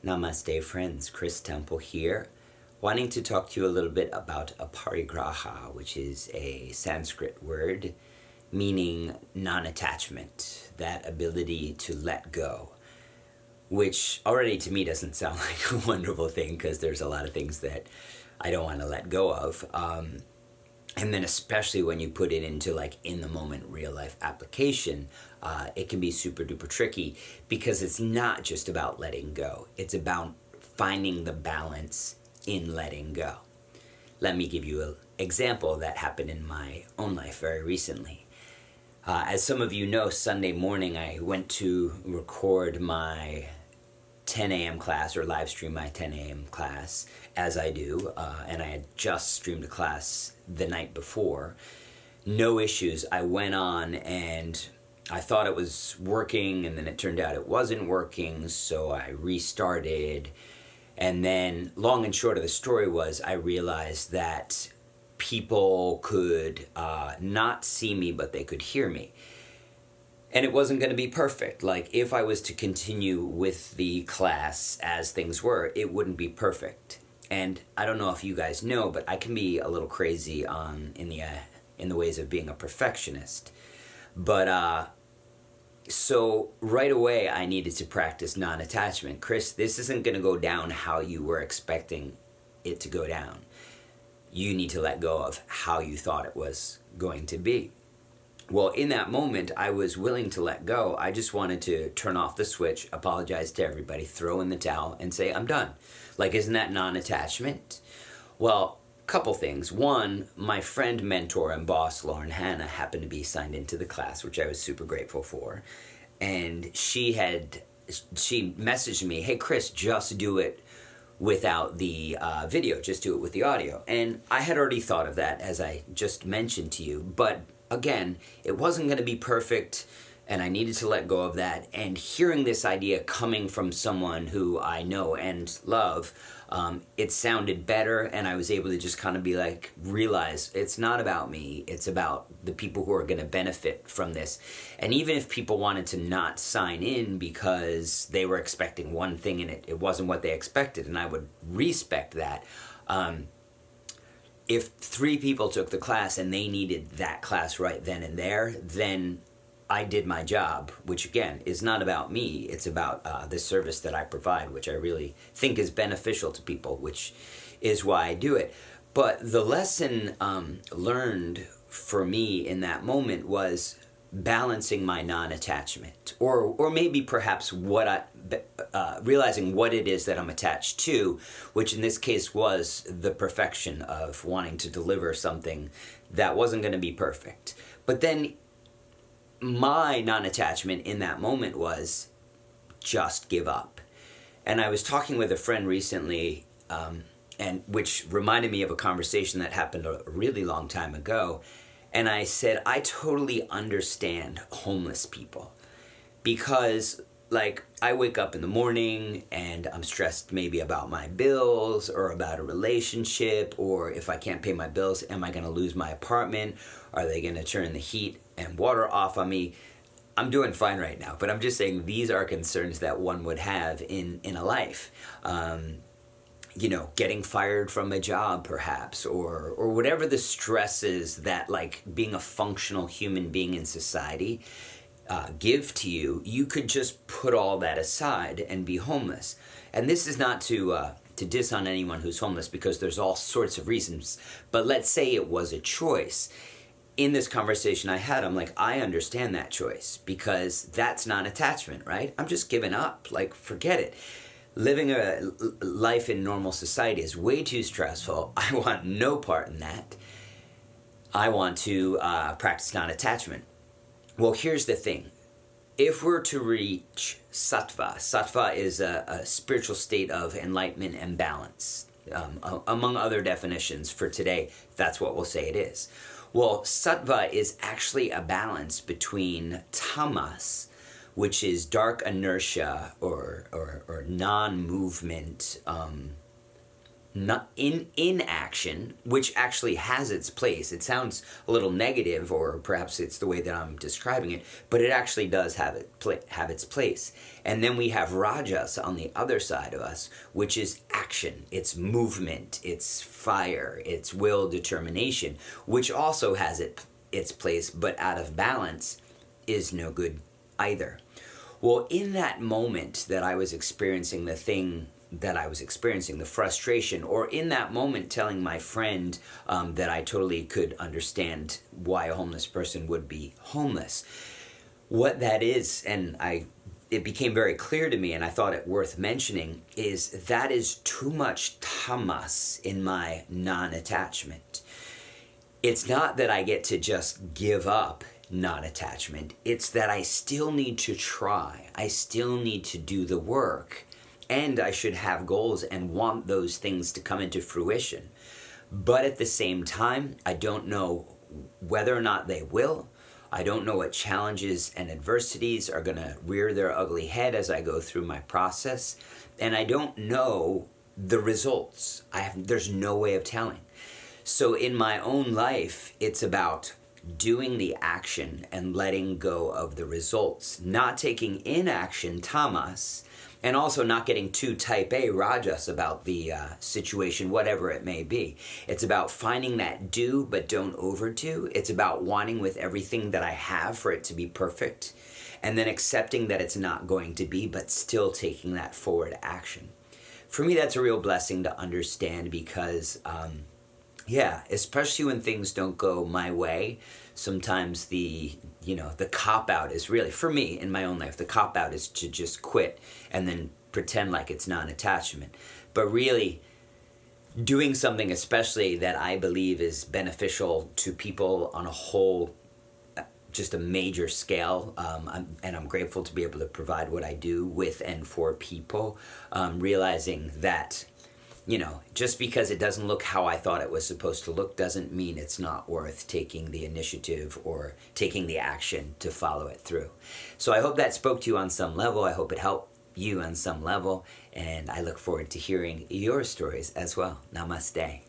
Namaste friends, Chris Temple here, wanting to talk to you a little bit about Aparigraha, which is a Sanskrit word meaning non-attachment, that ability to let go, which already to me doesn't sound like a wonderful thing because there's a lot of things that I don't want to let go of. And then especially when you put it into like in the moment real life application, it can be super duper tricky because it's not just about letting go. It's about finding the balance in letting go. Let me give you an example that happened in my own life very recently. As some of you know, Sunday morning I went to record my 10 a.m. class, or live stream my 10 a.m. class, as I do, and I had just streamed a class the night before. No issues. I went on and I thought it was working, and then it turned out it wasn't working, so I restarted. And then, long and short of the story was, I realized that people could not see me, but they could hear me. And it wasn't going to be perfect. Like, if I was to continue with the class as things were, it wouldn't be perfect. And I don't know if you guys know, but I can be a little crazy in the ways of being a perfectionist. But so right away, I needed to practice non-attachment. Chris, this isn't going to go down how you were expecting it to go down. You need to let go of how you thought it was going to be. Well, in that moment, I was willing to let go. I just wanted to turn off the switch, apologize to everybody, throw in the towel, and say, I'm done. Like, isn't that non-attachment? Well, couple things. One, my friend, mentor, and boss, Lauren Hanna, happened to be signed into the class, which I was super grateful for. And she messaged me, hey, Chris, just do it without the video. Just do it with the audio. And I had already thought of that, as I just mentioned to you. But again, it wasn't going to be perfect, and I needed to let go of that. And hearing this idea coming from someone who I know and love, it sounded better, and I was able to just kind of be like, realize it's not about me, it's about the people who are going to benefit from this. And even if people wanted to not sign in because they were expecting one thing and it wasn't what they expected, and I would respect that. If 3 people took the class and they needed that class right then and there, then I did my job, which again is not about me. It's about the service that I provide, which I really think is beneficial to people, which is why I do it. But the lesson learned for me in that moment was balancing my non-attachment, or maybe perhaps realizing what it is that I'm attached to, which in this case was the perfection of wanting to deliver something that wasn't going to be perfect. But then my non-attachment in that moment was just give up. And I was talking with a friend recently, and which reminded me of a conversation that happened a really long time ago. And I said, I totally understand homeless people, because like I wake up in the morning and I'm stressed maybe about my bills or about a relationship, or if I can't pay my bills, am I going to lose my apartment? Are they going to turn the heat and water off on me? I'm doing fine right now, but I'm just saying these are concerns that one would have in a life. Getting fired from a job perhaps, or whatever the stresses that like being a functional human being in society give to you, you could just put all that aside and be homeless. And this is not to diss on anyone who's homeless, because there's all sorts of reasons. But let's say it was a choice. In this conversation I had, I'm like, I understand that choice, because that's not attachment, right? I'm just giving up, like forget it. Living a life in normal society is way too stressful. I want no part in that. I want to practice non-attachment. Well, here's the thing. If we're to reach sattva is a spiritual state of enlightenment and balance. Among other definitions for today, that's what we'll say it is. Well, sattva is actually a balance between tamas, which is dark inertia or non-movement, not in inaction, which actually has its place. It sounds a little negative, or perhaps it's the way that I'm describing it, but it actually does have its place. And then we have rajas on the other side of us, which is action, it's movement, it's fire, it's will, determination, which also has its place, but out of balance is no good either. Well, in that moment that I was experiencing the thing that I was experiencing, the frustration, or in that moment telling my friend that I totally could understand why a homeless person would be homeless, what that is, and it became very clear to me, and I thought it worth mentioning, is that is too much tamas in my non-attachment. It's not that I get to just give up non-attachment. It's that I still need to try. I still need to do the work. And I should have goals and want those things to come into fruition. But at the same time, I don't know whether or not they will. I don't know what challenges and adversities are going to rear their ugly head as I go through my process. And I don't know the results. There's no way of telling. So in my own life, it's about doing the action and letting go of the results. Not taking inaction, tamas, and also not getting too type A, rajas, about the situation, whatever it may be. It's about finding that do, but don't overdo. It's about wanting with everything that I have for it to be perfect, and then accepting that it's not going to be, but still taking that forward action. For me, that's a real blessing to understand because, especially when things don't go my way, sometimes the cop-out is really, for me, in my own life, the cop-out is to just quit and then pretend like it's non-attachment. But really, doing something especially that I believe is beneficial to people on a whole, just a major scale, and I'm grateful to be able to provide what I do with and for people, realizing that just because it doesn't look how I thought it was supposed to look doesn't mean it's not worth taking the initiative or taking the action to follow it through. So I hope that spoke to you on some level. I hope it helped you on some level. And I look forward to hearing your stories as well. Namaste.